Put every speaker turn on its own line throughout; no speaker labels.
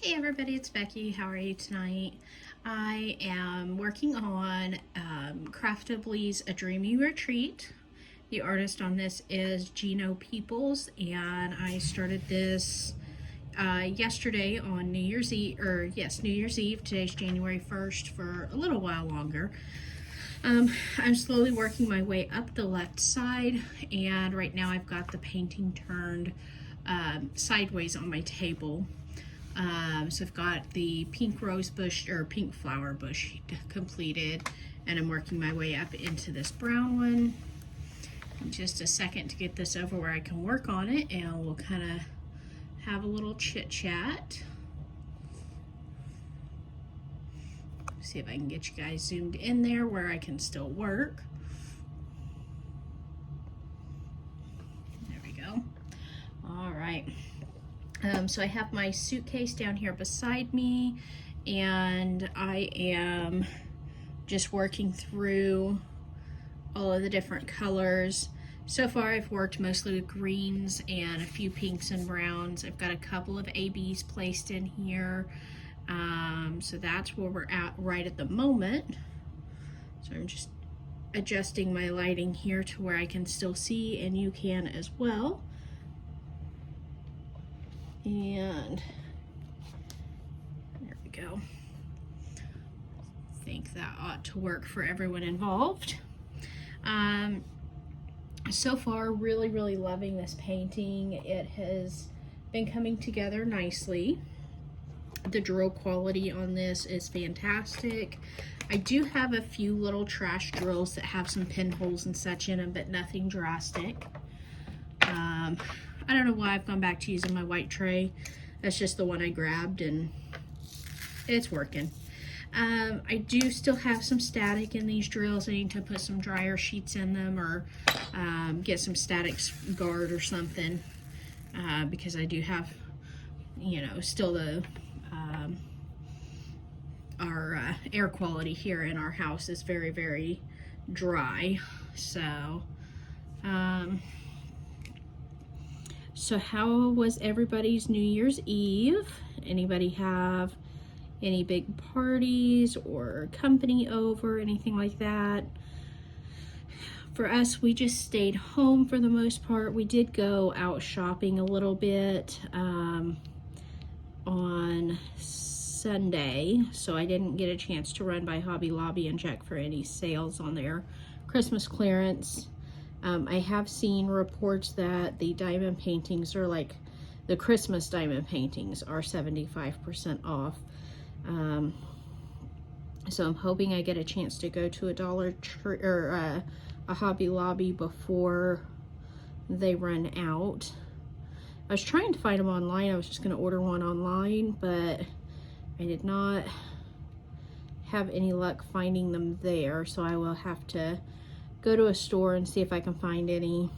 Hey everybody, it's Becky. How are you tonight? I am working on Craftably's A Dreamy Retreat. The artist on this is Gino Peoples, and I started this yesterday on New Year's Eve, New Year's Eve. Today's January 1st for a little while longer. I'm slowly working my way up the left side, and right now I've got the painting turned sideways on my table. So I've got the pink rose bush or pink flower bush completed, and I'm working my way up into this brown one. In just a second to get this over where I can work on it, and we'll kind of have a little chit chat. See if I can get you guys zoomed in there where I can still work. There we go. All right. So I have my suitcase down here beside me, and I am just working through all of the different colors. So far I've worked mostly with greens and a few pinks and browns. I've got a couple of ABs placed in here. So that's where we're at right at the moment. So I'm just adjusting my lighting here to where I can still see, and you can as well. And there we go. I think that ought to work for everyone involved. So far, really loving this painting. It has been coming together nicely. The drill quality on this is fantastic. I do have a few little trash drills that have some pinholes and such in them, but nothing drastic. I don't know why I've gone back to using my white tray. That's just the one I grabbed, and it's working. I do still have some static in these drills. I need to put some dryer sheets in them, or get some static guard or something, because I do have, still the our air quality here in our house is very dry. So how was everybody's New Year's Eve? Anybody have any big parties or company over, anything like that? For us, we just stayed home for the most part. We did go out shopping a little bit on Sunday, so I didn't get a chance to run by Hobby Lobby and check for any sales on their Christmas clearance. I have seen reports that the diamond paintings are like the Christmas diamond paintings are 75% off. So I'm hoping I get a chance to go to a Hobby Lobby before they run out. I was trying to find them online. I was just going to order one online, but I did not have any luck finding them there, so I will have to go to a store and see if I can find any.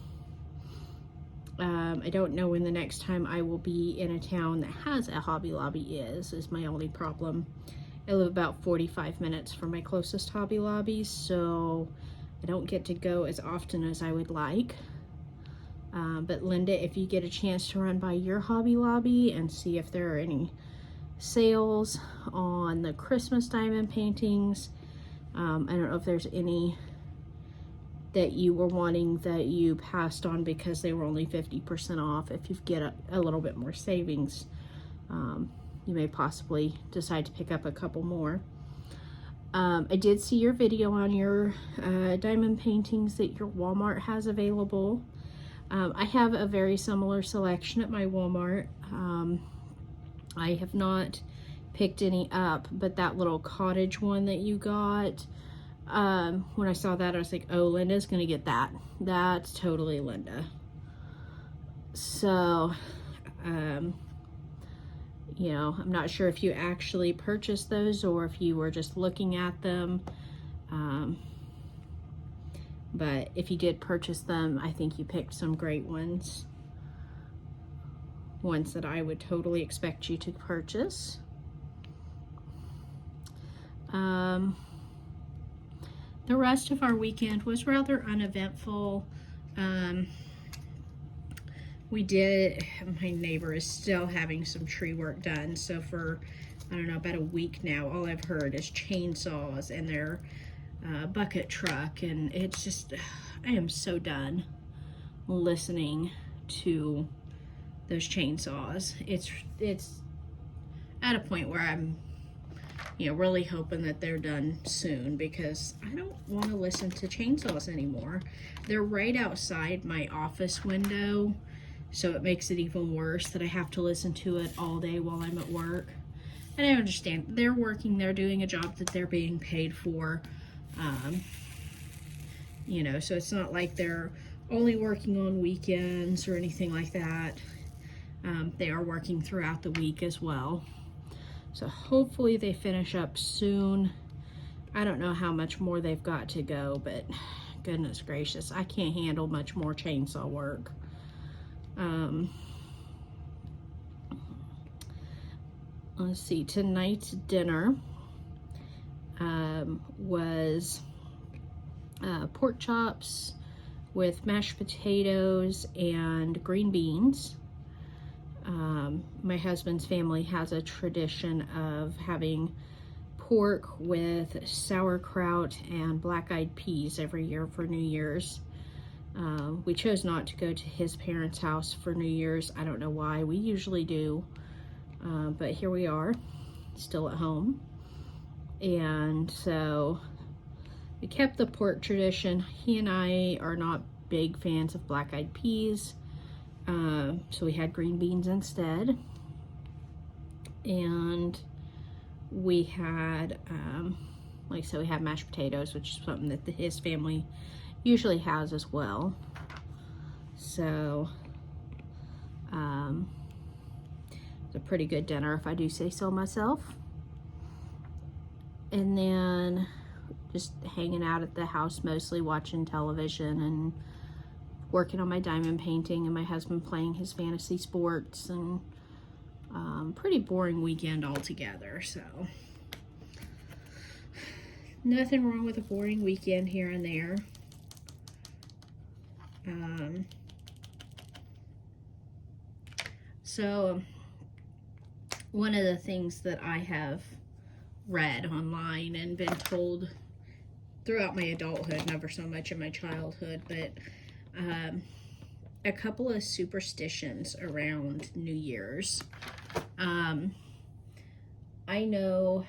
I don't know when the next time I will be in a town that has a Hobby Lobby is my only problem. I live about 45 minutes from my closest Hobby Lobby, so I don't get to go as often as I would like. But Linda, if you get a chance to run by your Hobby Lobby and see if there are any sales on the Christmas diamond paintings, I don't know if there's any that you were wanting that you passed on because they were only 50% off. If you get a little bit more savings, you may possibly decide to pick up a couple more. I did see your video on your diamond paintings that your Walmart has available. I have a very similar selection at my Walmart. I have not picked any up, but that little cottage one that you got, when I saw that, I was like, oh, Linda's gonna get that. That's totally Linda. So, I'm not sure if you actually purchased those or if you were just looking at them. But if you did purchase them, I think you picked some great ones. Ones that I would totally expect you to purchase. The rest of our weekend was rather uneventful. my neighbor is still having some tree work done. So for, I don't know, about a week now, all I've heard is chainsaws and their bucket truck. And it's just, I am so done listening to those chainsaws. It's at a point where I'm, really hoping that they're done soon, because I don't want to listen to chainsaws anymore. They're right outside my office window, so it makes it even worse that I have to listen to it all day while I'm at work. And I understand they're working, they're doing a job that they're being paid for. So it's not like they're only working on weekends or anything like that. They are working throughout the week as well. So hopefully they finish up soon. I don't know how much more they've got to go, but goodness gracious, I can't handle much more chainsaw work. Let's see, tonight's dinner was pork chops with mashed potatoes and green beans. My husband's family has a tradition of having pork with sauerkraut and black-eyed peas every year for New Year's. We chose not to go to his parents' house for New Year's. I don't know why. We usually do, but here we are, still at home. And so we kept the pork tradition. He and I are not big fans of black-eyed peas. So we had green beans instead, and we had, like I said, we had mashed potatoes, which is something that his family usually has as well. So, it's a pretty good dinner, if I do say so myself. And then just hanging out at the house, mostly watching television and working on my diamond painting, and my husband playing his fantasy sports, and pretty boring weekend altogether. So nothing wrong with a boring weekend here and there. So one of the things that I have read online and been told throughout my adulthood, never so much in my childhood, but a couple of superstitions around New Year's. I know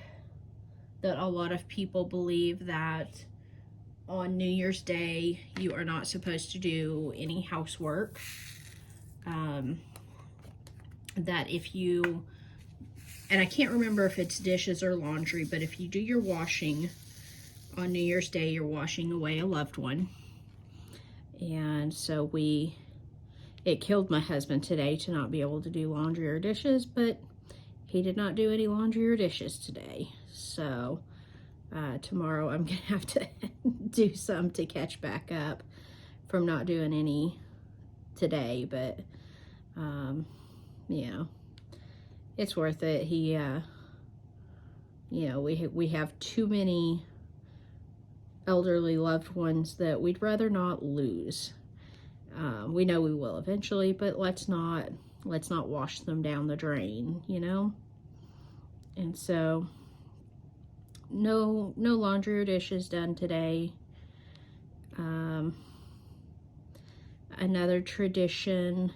that a lot of people believe that on New Year's Day you are not supposed to do any housework. That if you, and I can't remember if it's dishes or laundry, but if you do your washing on New Year's Day, you're washing away a loved one. And so it killed my husband today to not be able to do laundry or dishes, but he did not do any laundry or dishes today. So tomorrow I'm gonna have to do some to catch back up from not doing any today, but it's worth it. He we have too many elderly loved ones that we'd rather not lose. We know we will eventually, but let's not wash them down the drain, And so no laundry or dishes done today. Another tradition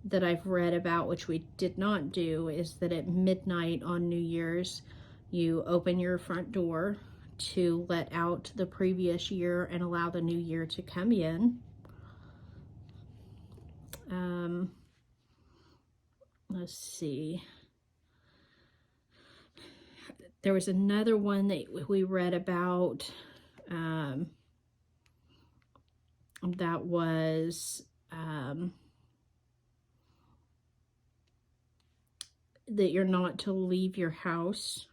that I've read about, which we did not do, is that at midnight on New Year's, you open your front door to let out the previous year and allow the new year to come in. Let's see. There was another one that we read about that was that you're not to leave your house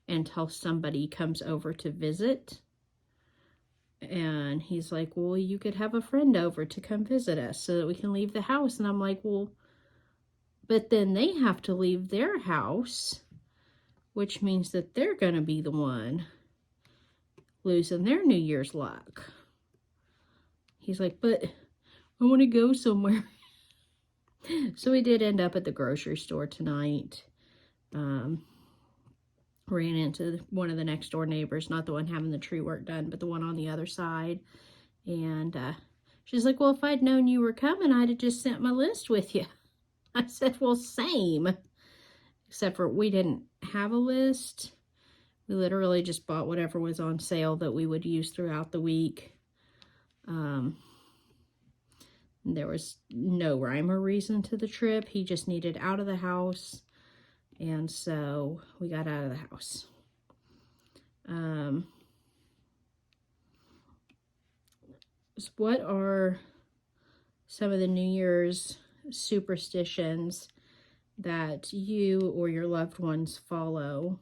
until somebody comes over to visit. And he's like, well, you could have a friend over to come visit us so that we can leave the house. And I'm like, well, but then they have to leave their house, which means that they're going to be the one losing their New Year's luck. He's like, but I want to go somewhere. So we did end up at the grocery store tonight. Ran into one of the next door neighbors, not the one having the tree work done, but the one on the other side. And she's like, well, if I'd known you were coming, I'd have just sent my list with you. I said, well, same. Except for we didn't have a list. We literally just bought whatever was on sale that we would use throughout the week. There was no rhyme or reason to the trip. He just needed out of the house. And so we got out of the house. So what are some of the New Year's superstitions that you or your loved ones follow?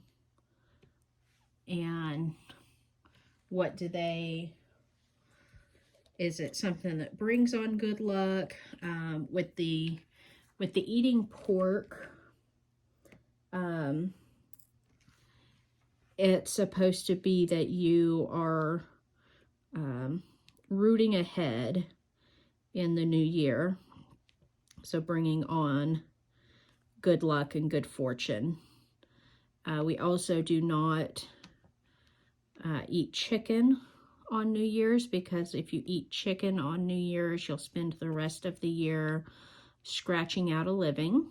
And what do they... Is it something that brings on good luck? With the eating pork, it's supposed to be that you are rooting ahead in the new year, so bringing on good luck and good fortune. We also do not eat chicken on New Year's, because if you eat chicken on New Year's, you'll spend the rest of the year scratching out a living.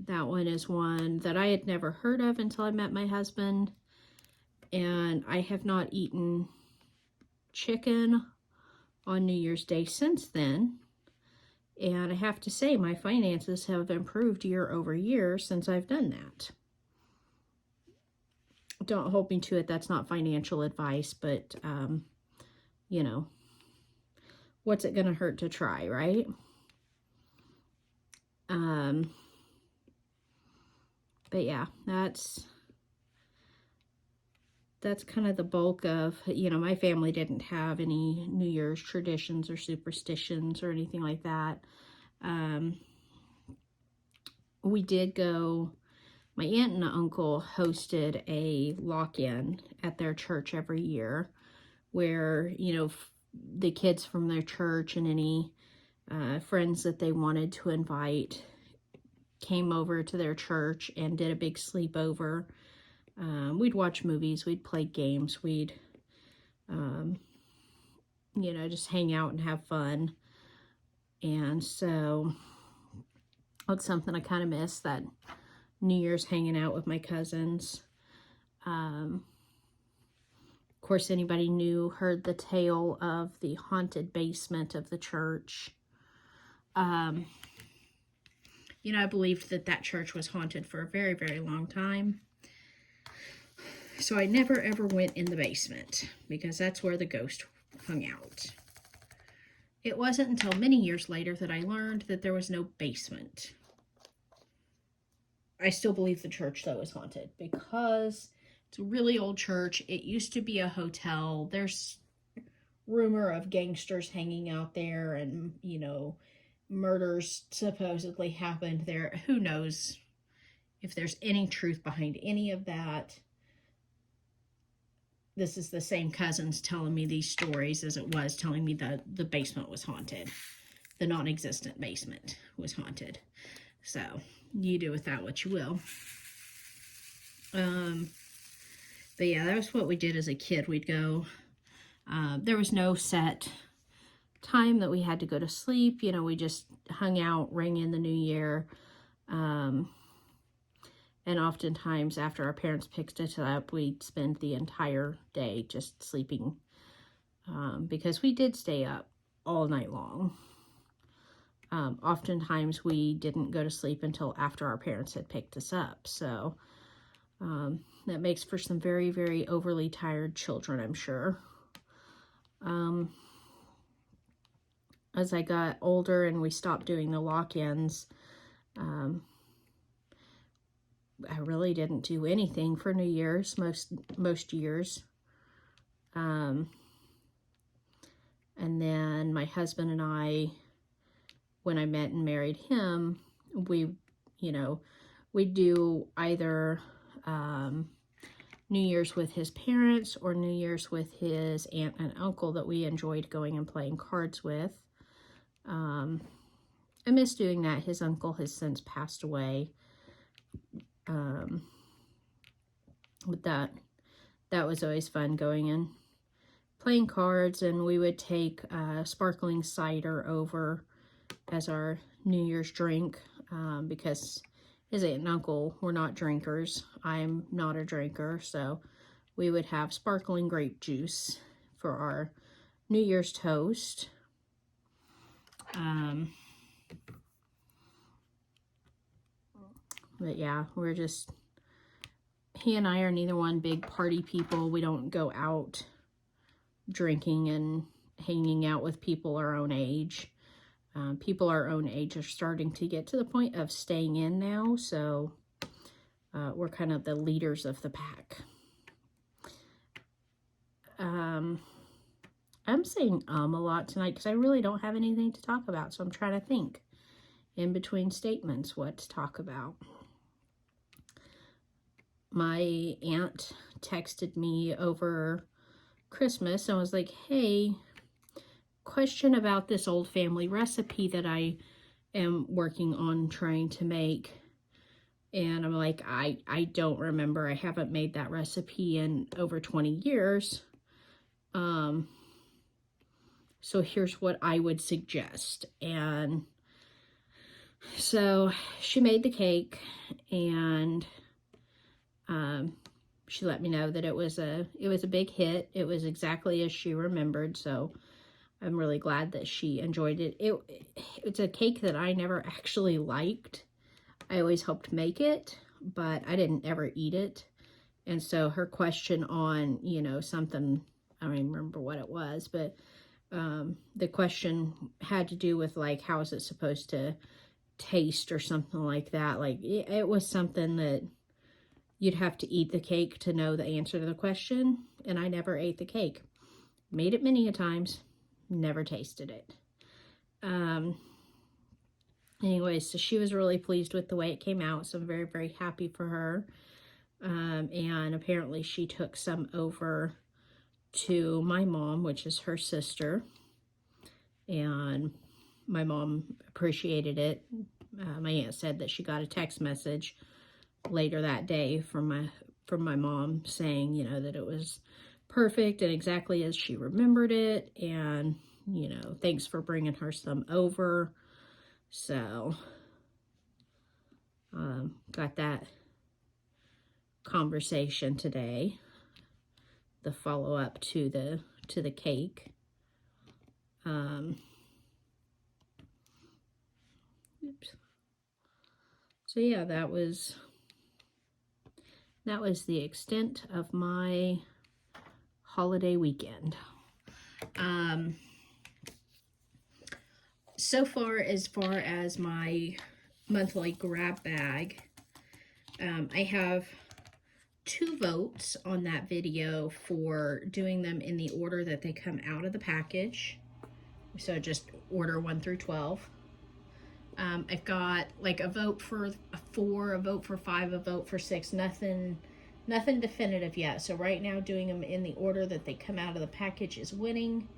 That one is one that I had never heard of until I met my husband, and I have not eaten chicken on New Year's Day since then. And I have to say, my finances have improved year over year since I've done that. Don't hold me to it. That's not financial advice, but, you know, what's it going to hurt to try, right? But yeah, that's kind of the bulk of, you know, my family didn't have any New Year's traditions or superstitions or anything like that. We did go... My aunt and uncle hosted a lock-in at their church every year where, you know, the kids from their church and any friends that they wanted to invite came over to their church and did a big sleepover. We'd watch movies, we'd play games, we'd, you know, just hang out and have fun. And so that's something I kind of miss, that New Year's hanging out with my cousins. Of course, anybody heard the tale of the haunted basement of the church. You know, I believed that church was haunted for a very, very long time. So I never ever went in the basement, because that's where the ghost hung out. It wasn't until many years later that I learned that there was no basement. I still believe the church, though, is haunted, because it's a really old church. It used to be a hotel. There's rumor of gangsters hanging out there, and, you know, murders supposedly happened there. Who knows if there's any truth behind any of that. This is the same cousins telling me these stories as it was telling me that the basement was haunted. The non-existent basement was haunted. So you do with that what you will. But yeah, that was what we did as a kid. We'd go, there was no set time that we had to go to sleep. You know, we just hung out, rang in the new year. And oftentimes after our parents picked us up, we'd spend the entire day just sleeping, because we did stay up all night long. Oftentimes we didn't go to sleep until after our parents had picked us up. So that makes for some very, very overly tired children, I'm sure. As I got older and we stopped doing the lock-ins, I really didn't do anything for New Year's most years. And then my husband and I, when I met and married him, we, you know, we do either New Year's with his parents or New Year's with his aunt and uncle that we enjoyed going and playing cards with. I miss doing that. His uncle has since passed away. But that was always fun, going and playing cards, and we would take sparkling cider over as our New Year's drink, because his aunt and uncle were not drinkers. I'm not a drinker, so we would have sparkling grape juice for our New Year's toast. But yeah, he and I are neither one big party people. We don't go out drinking and hanging out with people our own age. People our own age are starting to get to the point of staying in now, so we're kind of the leaders of the pack. I'm saying a lot tonight because I really don't have anything to talk about, so I'm trying to think in between statements what to talk about. My aunt texted me over Christmas and was like, hey, question about this old family recipe that I am working on trying to make. And I'm like, I don't remember. I haven't made that recipe in over 20 years. So here's what I would suggest. And so she made the cake, and she let me know that it was a big hit. It was exactly as she remembered, so I'm really glad that she enjoyed it. It's a cake that I never actually liked. I always hoped make it, but I didn't ever eat it. And so her question on, something, I don't even remember what it was, but the question had to do with, like, how is it supposed to taste or something like that. Like, it was something that you'd have to eat the cake to know the answer to the question, and I never ate the cake. Made it many a times, never tasted it. Anyway, so she was really pleased with the way it came out, so I'm very, very happy for her. And apparently she took some over to my mom, which is her sister, and my mom appreciated it. My aunt said that she got a text message later that day from my mom saying, that it was perfect and exactly as she remembered it, and, thanks for bringing her some over. So, got that conversation today, the follow-up to the cake. Oops. So yeah, that was the extent of my holiday weekend. So far as my monthly grab bag, I have 2 votes on that video for doing them in the order that they come out of the package. So just order 1 through 12. I've got like a vote for 4, a vote for 5, a vote for 6, nothing definitive yet. So right now, doing them in the order that they come out of the package is winning.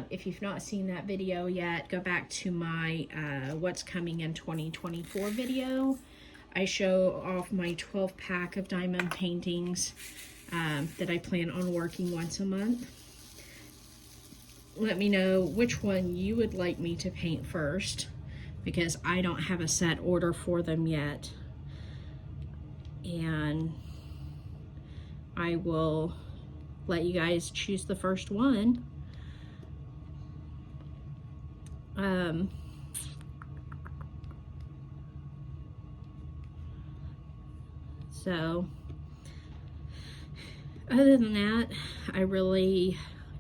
If you've not seen that video yet, go back to my what's coming in 2024 video. I show off my 12-pack of diamond paintings that I plan on working once a month. Let me know which one you would like me to paint first, because I don't have a set order for them yet. And I will let you guys choose the first one. So other than that, I really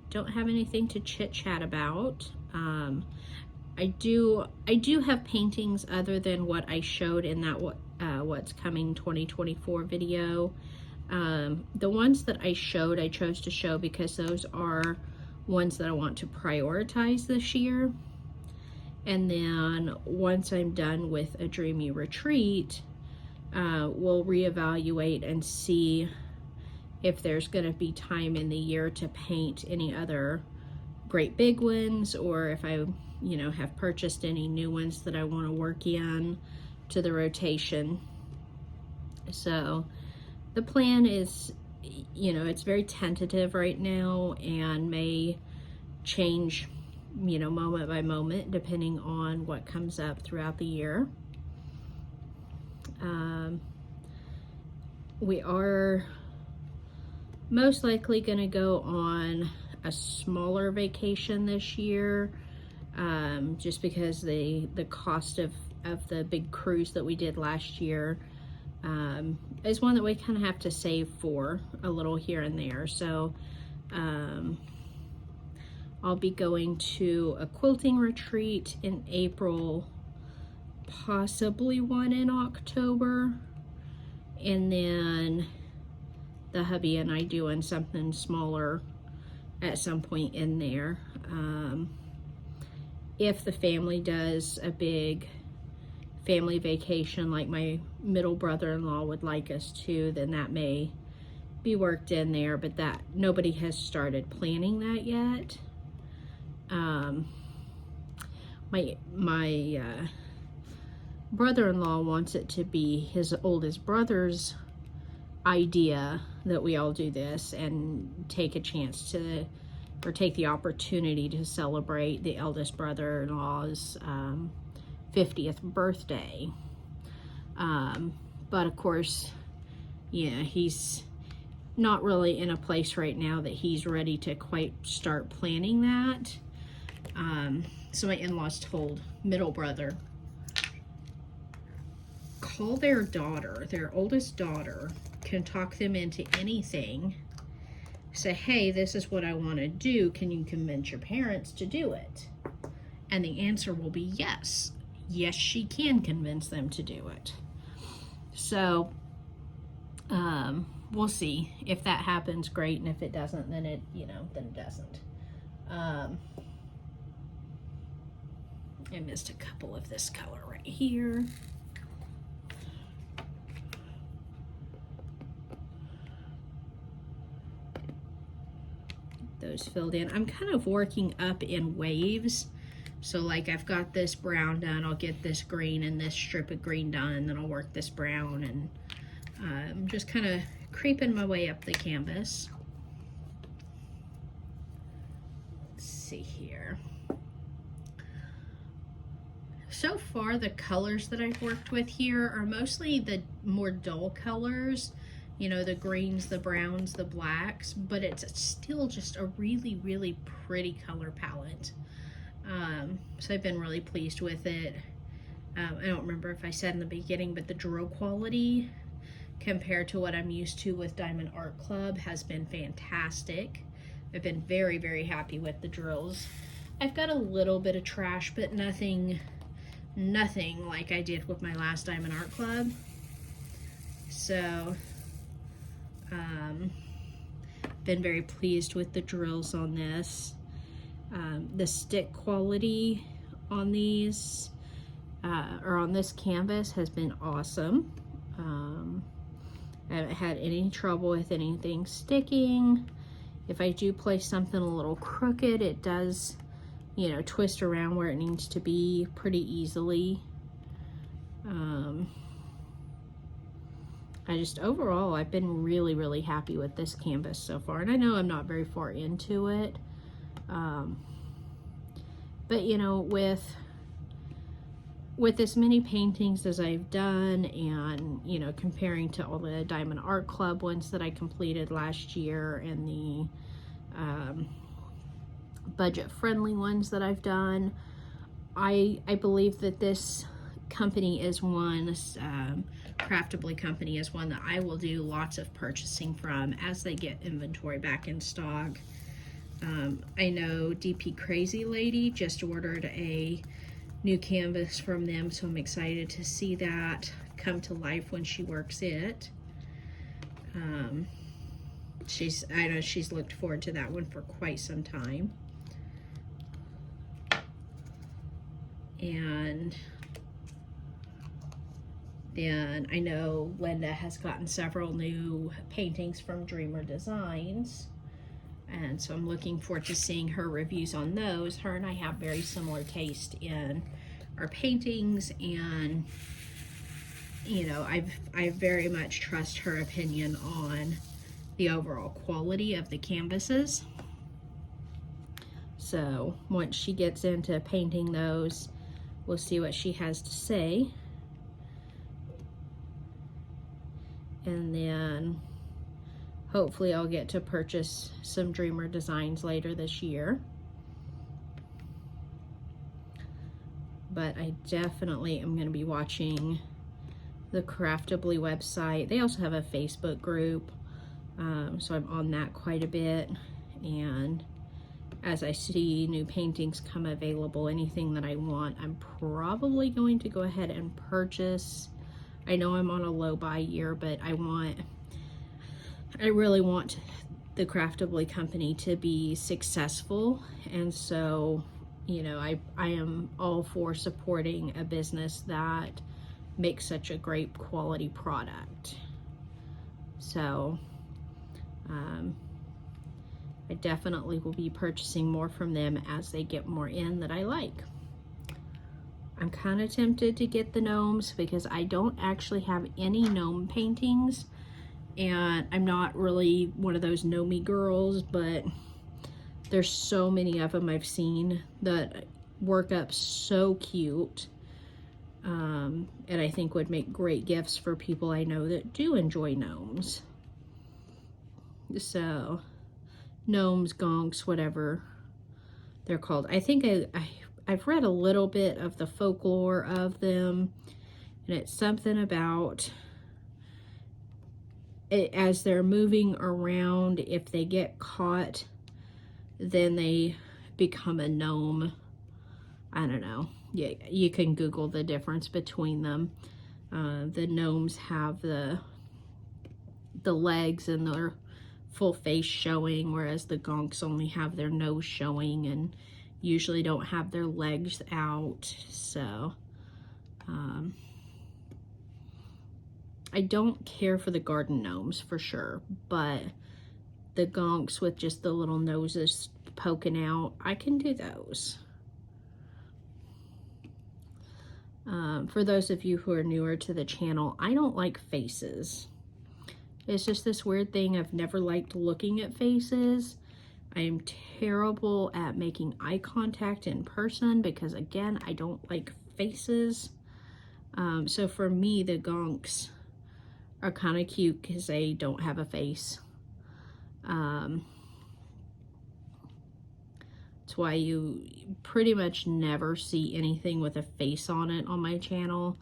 don't have anything to chit chat about. I do have paintings other than what I showed in that what's coming 2024 video. The ones that I chose to show because those are ones that I want to prioritize this year. And then once I'm done with a Dreamy Retreat, we'll reevaluate and see if there's going to be time in the year to paint any other great big ones, or if I, you know, have purchased any new ones that I want to work in to the rotation. So the plan is, you know, it's very tentative right now and may change, you know, moment by moment depending on what comes up throughout the year. We are most likely going to go on a smaller vacation this year, just because the cost of the big cruise that we did last year is one that we kind of have to save for a little here and there. So I'll be going to a quilting retreat in April, possibly one in October, and then the hubby and I doing something smaller at some point in there. If the family does a big family vacation like my middle brother-in-law would like us to, then that may be worked in there, but that nobody has started planning that yet. My brother-in-law wants it to be his oldest brother's idea that we all do this and take a chance to, or take the opportunity to celebrate the eldest brother-in-law's 50th birthday. But of course, yeah, he's not really in a place right now that he's ready to quite start planning that. So my in-laws told middle brother, call their daughter, their oldest daughter, can talk them into anything. Say, hey, this is what I want to do. Can you convince your parents to do it? And the answer will be yes. Yes, she can convince them to do it. So, we'll see. If that happens, great. And if it doesn't, then it, you know, then it doesn't. I missed a couple of this color right here. Those filled in. I'm kind of working up in waves. So like I've got this brown done, I'll get this green and this strip of green done, then I'll work this brown, and I'm just kind of creeping my way up the canvas. Let's see here. So far the colors that I've worked with here are mostly the more dull colors, you know, the greens, the browns, the blacks, but it's still just a really, really pretty color palette. So I've been really pleased with it. I don't remember if I said in the beginning, but the drill quality compared to what I'm used to with Diamond Art Club has been fantastic. I've been very, very happy with the drills. I've got a little bit of trash, but nothing like I did with my last Diamond Art Club. So, been very pleased with the drills on this. The stick quality on these, or on this canvas, has been awesome. I haven't had any trouble with anything sticking. If I do place something a little crooked, it does, you know, twist around where it needs to be pretty easily. Overall, I've been really, really happy with this canvas so far. And I know I'm not very far into it. But you know, with as many paintings as I've done, and you know, comparing to all the Diamond Art Club ones that I completed last year, and the budget-friendly ones that I've done, I believe that this company is one, Craftably company is one that I will do lots of purchasing from as they get inventory back in stock. I know DP Crazy Lady just ordered a new canvas from them, so I'm excited to see that come to life when she works it. I know she's looked forward to that one for quite some time. And Then I know Linda has gotten several new paintings from Dreamer Designs, and so I'm looking forward to seeing her reviews on those. Her and I have very similar taste in our paintings, and you know, I very much trust her opinion on the overall quality of the canvases. So once she gets into painting those, we'll see what she has to say. And then hopefully I'll get to purchase some Dreamer Designs later this year. But I definitely am going to be watching the Craftably website. They also have a Facebook group, so I'm on that quite a bit. And as I see new paintings come available, anything that I want, I'm probably going to go ahead and purchase. I know I'm on a low buy year, but I really want the Craftably company to be successful. And so, you know, I am all for supporting a business that makes such a great quality product. So, I definitely will be purchasing more from them as they get more in that I like. I'm kind of tempted to get the gnomes because I don't actually have any gnome paintings, and I'm not really one of those gnomey girls, but there's so many of them I've seen that work up so cute, and I think would make great gifts for people I know that do enjoy gnomes. So gnomes, gonks, whatever they're called. I think I've read a little bit of the folklore of them, and it's something about it, as they're moving around, if they get caught, then they become a gnome. I don't know. Yeah, you can Google the difference between them. The gnomes have the legs and their full face showing, whereas the gonks only have their nose showing and usually don't have their legs out. So I don't care for the garden gnomes for sure, but the gonks with just the little noses poking out, I can do those. For those of you who are newer to the channel, I don't like faces. It's just this weird thing. I've never liked looking at faces. I am terrible at making eye contact in person because, again, I don't like faces. So for me, the gonks are kind of cute because they don't have a face. That's why you pretty much never see anything with a face on it on my channel.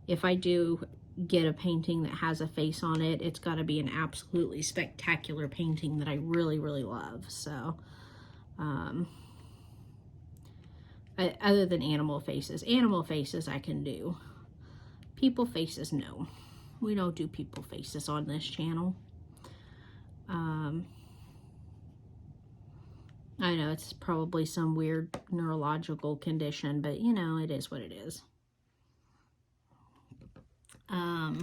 If I do get a painting that has a face on it, it's got to be an absolutely spectacular painting that I really, really love. So, other than animal faces I can do. People faces, no. We don't do people faces on this channel. I know it's probably some weird neurological condition, but you know, it is what it is. So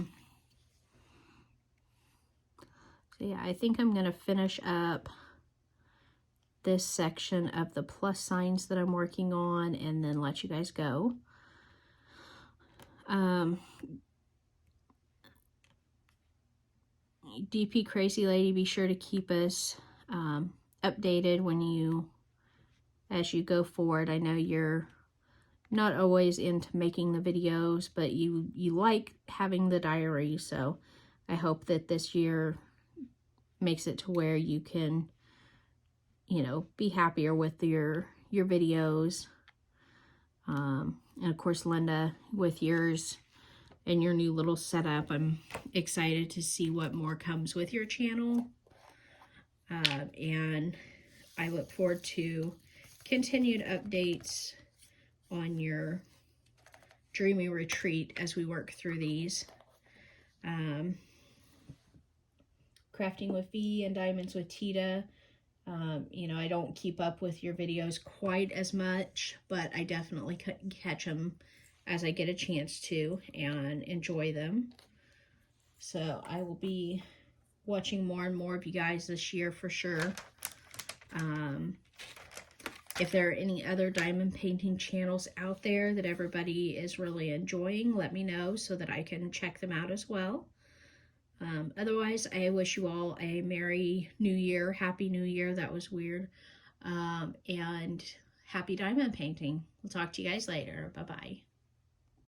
yeah, I think I'm gonna finish up this section of the plus signs that I'm working on and then let you guys go. DP Crazy Lady, be sure to keep us updated as you go forward. I know you're not always into making the videos, but you like having the diary, so I hope that this year makes it to where you can, you know, be happier with your videos. And of course, Linda, with yours and your new little setup, I'm excited to see what more comes with your channel. And I look forward to continued updates on your Dreamy Retreat as we work through these. Crafting with V and Diamonds with Tita. You know, I don't keep up with your videos quite as much, but I definitely catch them as I get a chance to and enjoy them. So I will be watching more and more of you guys this year for sure. If there are any other diamond painting channels out there that everybody is really enjoying, let me know so that I can check them out as well. Otherwise, I wish you all a Merry New Year, Happy New Year. That was weird. And happy diamond painting. We'll talk to you guys later. Bye-bye.